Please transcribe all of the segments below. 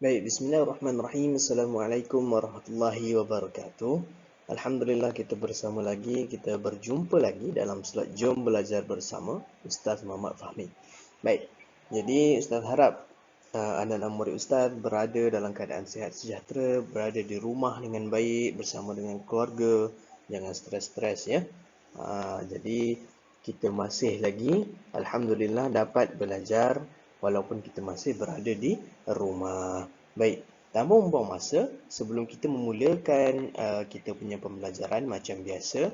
Baik, bismillahirrahmanirrahim. Assalamualaikum warahmatullahi wabarakatuh. Alhamdulillah kita bersama lagi, kita berjumpa lagi dalam slot Jom Belajar Bersama Ustaz Muhammad Fahmi. Baik, jadi Ustaz harap anak-anak murid Ustaz berada dalam keadaan sihat sejahtera, berada di rumah dengan baik, bersama dengan keluarga, jangan stres-stres ya. Jadi kita masih lagi, Alhamdulillah dapat belajar walaupun kita masih berada di rumah. Baik, tanpa membuang masa, sebelum kita memulakan kita punya pembelajaran macam biasa,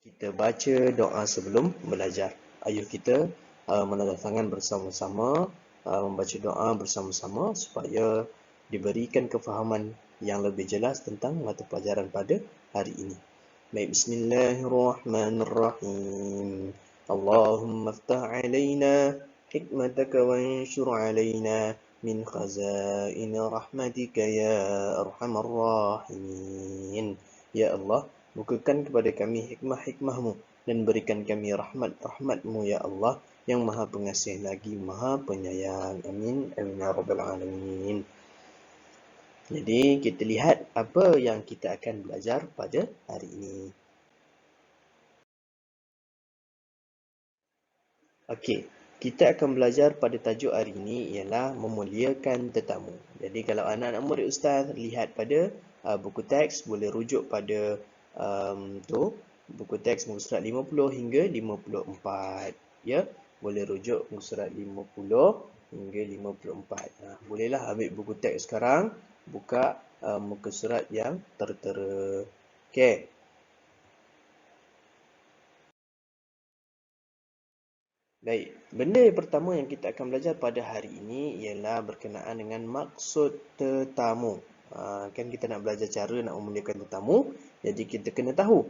kita baca doa sebelum belajar. Ayuh kita menandatangkan bersama-sama, membaca doa bersama-sama supaya diberikan kefahaman yang lebih jelas tentang mata pelajaran pada hari ini. Baik, bismillahirrahmanirrahim. Allahumma aftah alaina hikmataka wanshur alaina min khazain rahmatika ya arhamar rahimin. Ya Allah, bukakan kepada kami hikmah-hikmahmu dan berikan kami rahmat-rahmatmu ya Allah yang maha pengasih lagi maha penyayang. Amin. Amin ya rabbal alamin. Jadi kita lihat apa yang kita akan belajar pada hari ini. Okey, kita akan belajar pada tajuk hari ini ialah memuliakan tetamu. Jadi kalau anak-anak murid Ustaz lihat pada buku teks, boleh rujuk pada buku teks muka surat 50 hingga 54. Ya, boleh rujuk muka surat 50 hingga 54. Bolehlah ambil buku teks sekarang, buka muka surat yang tertera. Okey. Baik, benda yang pertama yang kita akan belajar pada hari ini ialah berkenaan dengan maksud tetamu. Kan kita nak belajar cara nak memuliakan tetamu, jadi kita kena tahu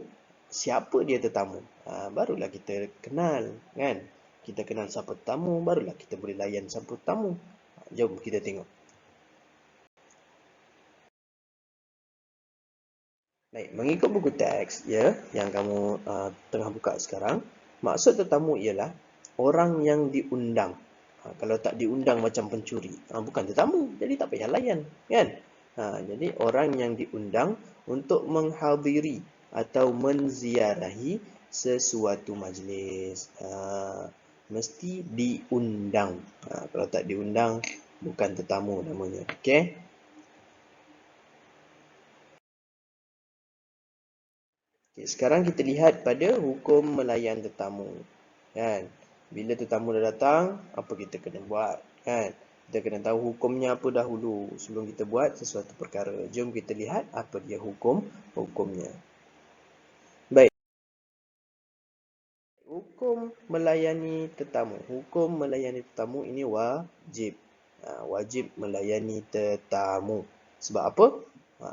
siapa dia tetamu. Barulah kita kenal, kan? Kita kenal siapa tetamu, barulah kita boleh layan siapa tetamu. Jom kita tengok. Baik, mengikut buku teks ya yang kamu tengah buka sekarang, maksud tetamu ialah orang yang diundang. Kalau tak diundang macam pencuri, bukan tetamu, jadi tak payah layan, kan? Jadi orang yang diundang untuk menghadiri atau menziarahi sesuatu majlis. Mesti diundang. Kalau tak diundang, bukan tetamu namanya. Okey? Okay, sekarang kita lihat pada hukum melayan tetamu. Kan? Bila tetamu dah datang, apa kita kena buat? Kan? Kita kena tahu hukumnya apa dahulu sebelum kita buat sesuatu perkara. Jom kita lihat apa dia hukumnya. Baik. Hukum melayani tetamu. Hukum melayani tetamu ini wajib. Wajib melayani tetamu. Sebab apa?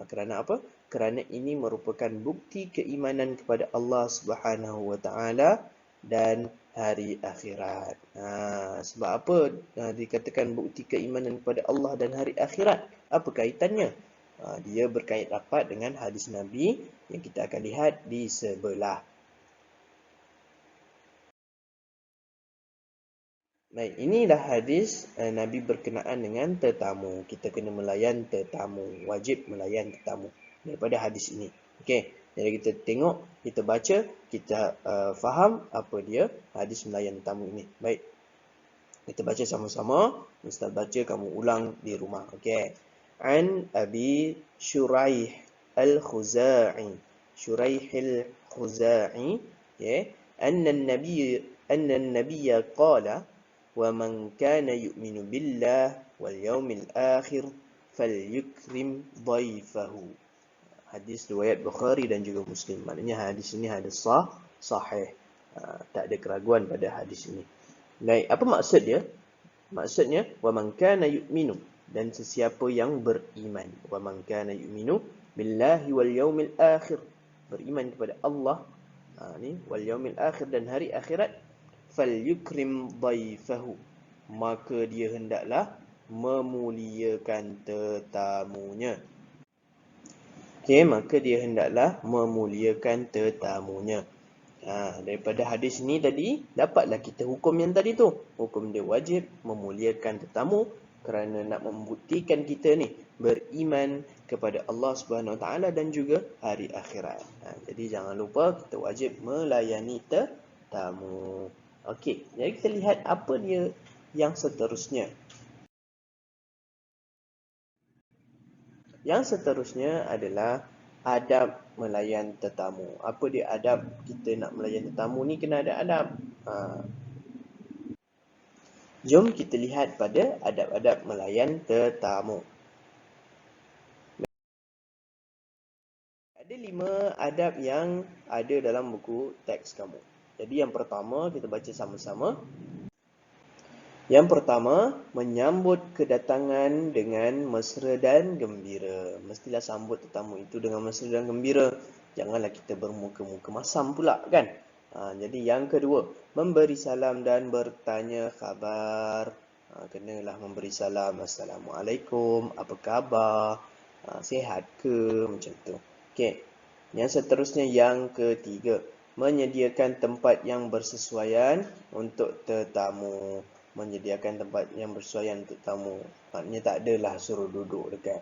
Kerana apa? Kerana ini merupakan bukti keimanan kepada Allah Subhanahu Wa Taala dan hari akhirat. Sebab apa dikatakan bukti keimanan kepada Allah dan hari akhirat? Apa kaitannya? Dia berkait rapat dengan hadis Nabi yang kita akan lihat di sebelah. Baik, inilah hadis Nabi berkenaan dengan tetamu. Kita kena melayan tetamu. Wajib melayan tetamu. Daripada hadis ini. Okey, jadi kita tengok, kita baca, kita faham apa dia hadis melayan tetamu ini. Baik, kita baca sama-sama. Ustaz baca, kamu ulang di rumah. Okey. An Abi Shuraih Al-Khuza'i. Shuraih Al-Khuza'i. Okay. Anna an-nabiyya qala وَمَنْ كَانَ يُؤْمِنُ بِاللَّهِ وَالْيَوْمِ الْآخِرِ فَلْيُكْرِمْ ضَيْفَهُ. Hadis riwayat Bukhari dan juga Muslim. Maknanya hadis ini hadis sahih. Tak ada keraguan pada hadis ini. Baik, apa maksud dia? Maksudnya وَمَنْ كَانَ يُؤْمِنُ, dan sesiapa yang beriman. وَمَنْ كَانَ يُؤْمِنُ بِاللَّهِ وَالْيَوْمِ الْآخِرِ, beriman kepada Allah wal yaumil akhir, dan hari akhirat. Falyukrim dhaifahu, maka dia hendaklah memuliakan tetamunya. Okey, maka dia hendaklah memuliakan tetamunya. Daripada hadis ni tadi, dapatlah kita hukum yang tadi tu. Hukum dia wajib memuliakan tetamu kerana nak membuktikan kita ni beriman kepada Allah Subhanahu Wa Taala dan juga hari akhirat. Jadi jangan lupa kita wajib melayani tetamu. Okey, jadi kita lihat apa dia yang seterusnya. Yang seterusnya adalah adab melayan tetamu. Apa dia adab kita nak melayan tetamu ni, kena ada adab. Jom kita lihat pada adab-adab melayan tetamu. Ada 5 adab yang ada dalam buku teks kamu. Jadi yang pertama kita baca sama-sama. Yang pertama, menyambut kedatangan dengan mesra dan gembira. Mestilah sambut tetamu itu dengan mesra dan gembira. Janganlah kita bermuka-muka masam pula, kan? Jadi yang kedua, memberi salam dan bertanya khabar. Kenalah memberi salam. Assalamualaikum, apa khabar? Sihat ke? Macam tu. Okey. Yang seterusnya, yang ketiga, menyediakan tempat yang bersesuaian untuk tetamu. Menyediakan tempat yang bersesuaian untuk tamu. Maknanya tak adalah suruh duduk dekat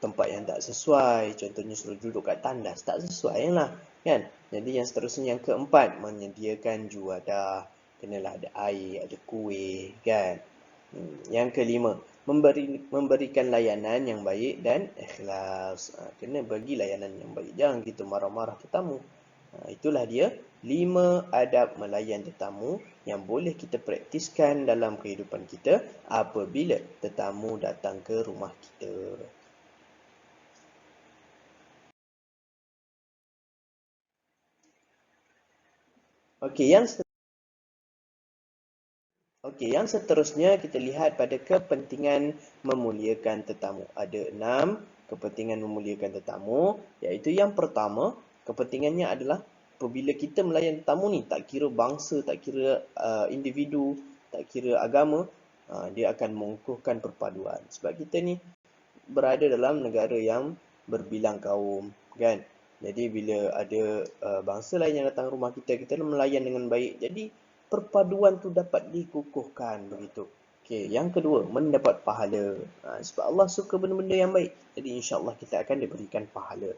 tempat yang tak sesuai. Contohnya suruh duduk kat tandas, tak sesuai lah, kan? Jadi yang seterusnya, yang keempat, menyediakan juadah. Kenalah ada air, ada kuih, kan? Yang kelima, memberikan layanan yang baik dan ikhlas. Kena bagi layanan yang baik. Jangan kita marah-marah tetamu. Itulah dia 5 adab melayan tetamu yang boleh kita praktiskan dalam kehidupan kita apabila tetamu datang ke rumah kita. Okey, yang seterusnya kita lihat pada kepentingan memuliakan tetamu. Ada 6 kepentingan memuliakan tetamu, iaitu yang pertama, kepentingannya adalah apabila kita melayan tetamu ni, tak kira bangsa, tak kira individu, tak kira agama, dia akan mengukuhkan perpaduan. Sebab kita ni berada dalam negara yang berbilang kaum, kan? Jadi bila ada bangsa lain yang datang rumah kita, kita melayan dengan baik. Jadi perpaduan tu dapat dikukuhkan begitu. Okey, yang kedua, mendapat pahala. Sebab Allah suka benda-benda yang baik. Jadi insya-Allah kita akan diberikan pahala.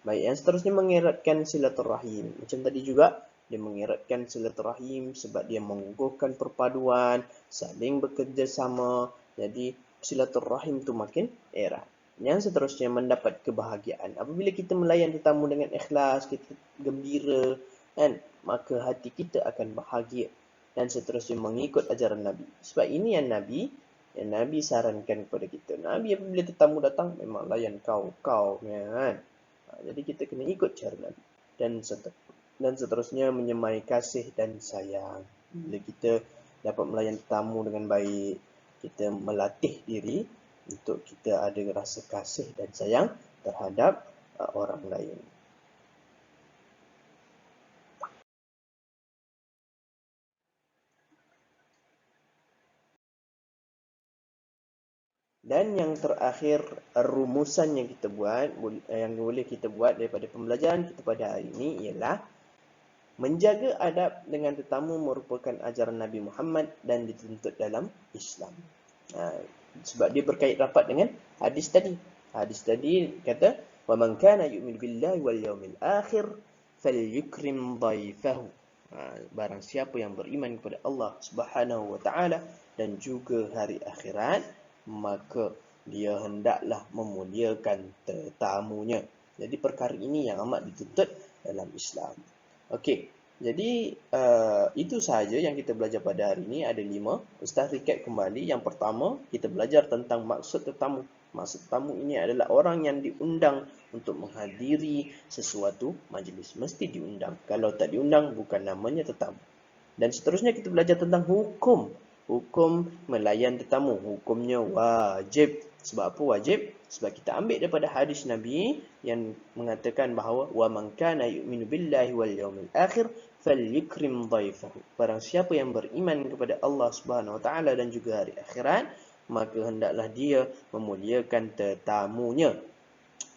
Baik, yang seterusnya mengeratkan silaturahim. Macam tadi juga, dia mengeratkan silaturahim sebab dia mengukuhkan perpaduan, saling bekerjasama. Jadi silaturahim tu makin erat. Yang seterusnya, mendapat kebahagiaan. Apabila kita melayan tetamu dengan ikhlas, kita gembira, kan, maka hati kita akan bahagia. Dan seterusnya, mengikut ajaran Nabi. Sebab ini yang Nabi sarankan kepada kita. Nabi apabila tetamu datang, memang layan kau, kan. Jadi kita kena ikut cara Nabi. Dan seterusnya, menyemai kasih dan sayang. Bila kita dapat melayan tetamu dengan baik, kita melatih diri untuk kita ada rasa kasih dan sayang terhadap orang lain. Dan yang terakhir, rumusan yang kita buat, yang boleh kita buat daripada pembelajaran kita pada hari ini ialah menjaga adab dengan tetamu merupakan ajaran Nabi Muhammad dan dituntut dalam Islam. Sebab dia berkait rapat dengan hadis tadi. Hadis tadi kata, "Wa man kana yu'minu billahi wal yawmil akhir falyukrim dhaifahu." Barang siapa yang beriman kepada Allah Subhanahu wa taala dan juga hari akhirat, maka dia hendaklah memuliakan tetamunya. Jadi perkara ini yang amat dituntut dalam Islam. Okey, jadi itu sahaja yang kita belajar pada hari ini. Ada 5. Ustaz recap kembali. Yang pertama, kita belajar tentang maksud tetamu. Maksud tetamu ini adalah orang yang diundang untuk menghadiri sesuatu majlis. Mesti diundang. Kalau tak diundang, bukan namanya tetamu. Dan seterusnya kita belajar tentang hukum. Hukum melayan tetamu. Hukumnya wajib. Sebab apa wajib? Sebab kita ambil daripada hadis Nabi yang mengatakan bahawa wa man kana yu'minu billahi wal yawmil akhir falyukrim dhaifahu. Barang siapa yang beriman kepada Allah Subhanahu wa taala dan juga hari akhirat, maka hendaklah dia memuliakan tetamunya.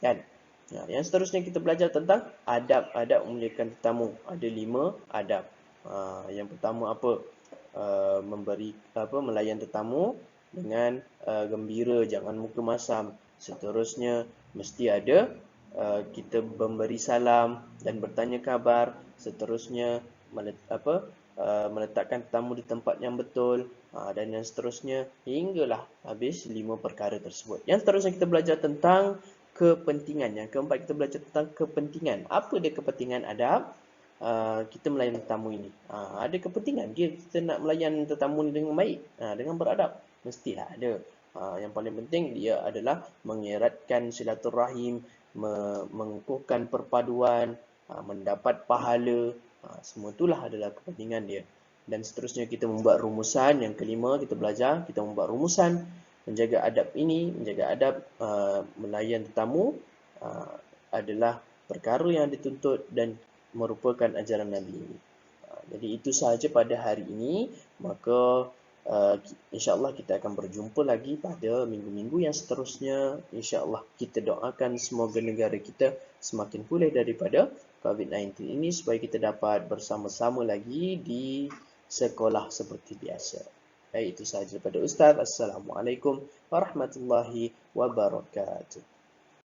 Kan? Yang seterusnya kita belajar tentang adab-adab memuliakan tetamu. Ada 5 adab. Yang pertama apa? Melayan tetamu dengan gembira, jangan muka masam. Seterusnya mesti ada kita memberi salam dan bertanya khabar. Seterusnya meletakkan tetamu di tempat yang betul. Dan yang seterusnya hinggalah habis 5 perkara tersebut. Yang seterusnya kita belajar tentang kepentingan. Yang keempat kita belajar tentang kepentingan. Apa dia kepentingan adab? Kita melayan tetamu ini. Ada kepentingan kita nak melayan tetamu ini dengan baik, dengan beradab. Mestilah ada. Yang paling penting dia adalah mengeratkan silaturahim, mengukuhkan perpaduan, mendapat pahala. Semua itulah adalah kepentingan dia. Dan seterusnya kita membuat rumusan. Yang kelima kita belajar, kita membuat rumusan. Menjaga adab ini, menjaga adab melayan tetamu adalah perkara yang dituntut dan merupakan ajaran Nabi ini. Jadi itu sahaja pada hari ini. Maka insya-Allah kita akan berjumpa lagi pada minggu-minggu yang seterusnya. Insya-Allah kita doakan semoga negara kita semakin pulih daripada COVID-19 ini supaya kita dapat bersama-sama lagi di sekolah seperti biasa. Baik, itu sahaja daripada Ustaz. Assalamualaikum warahmatullahi wabarakatuh.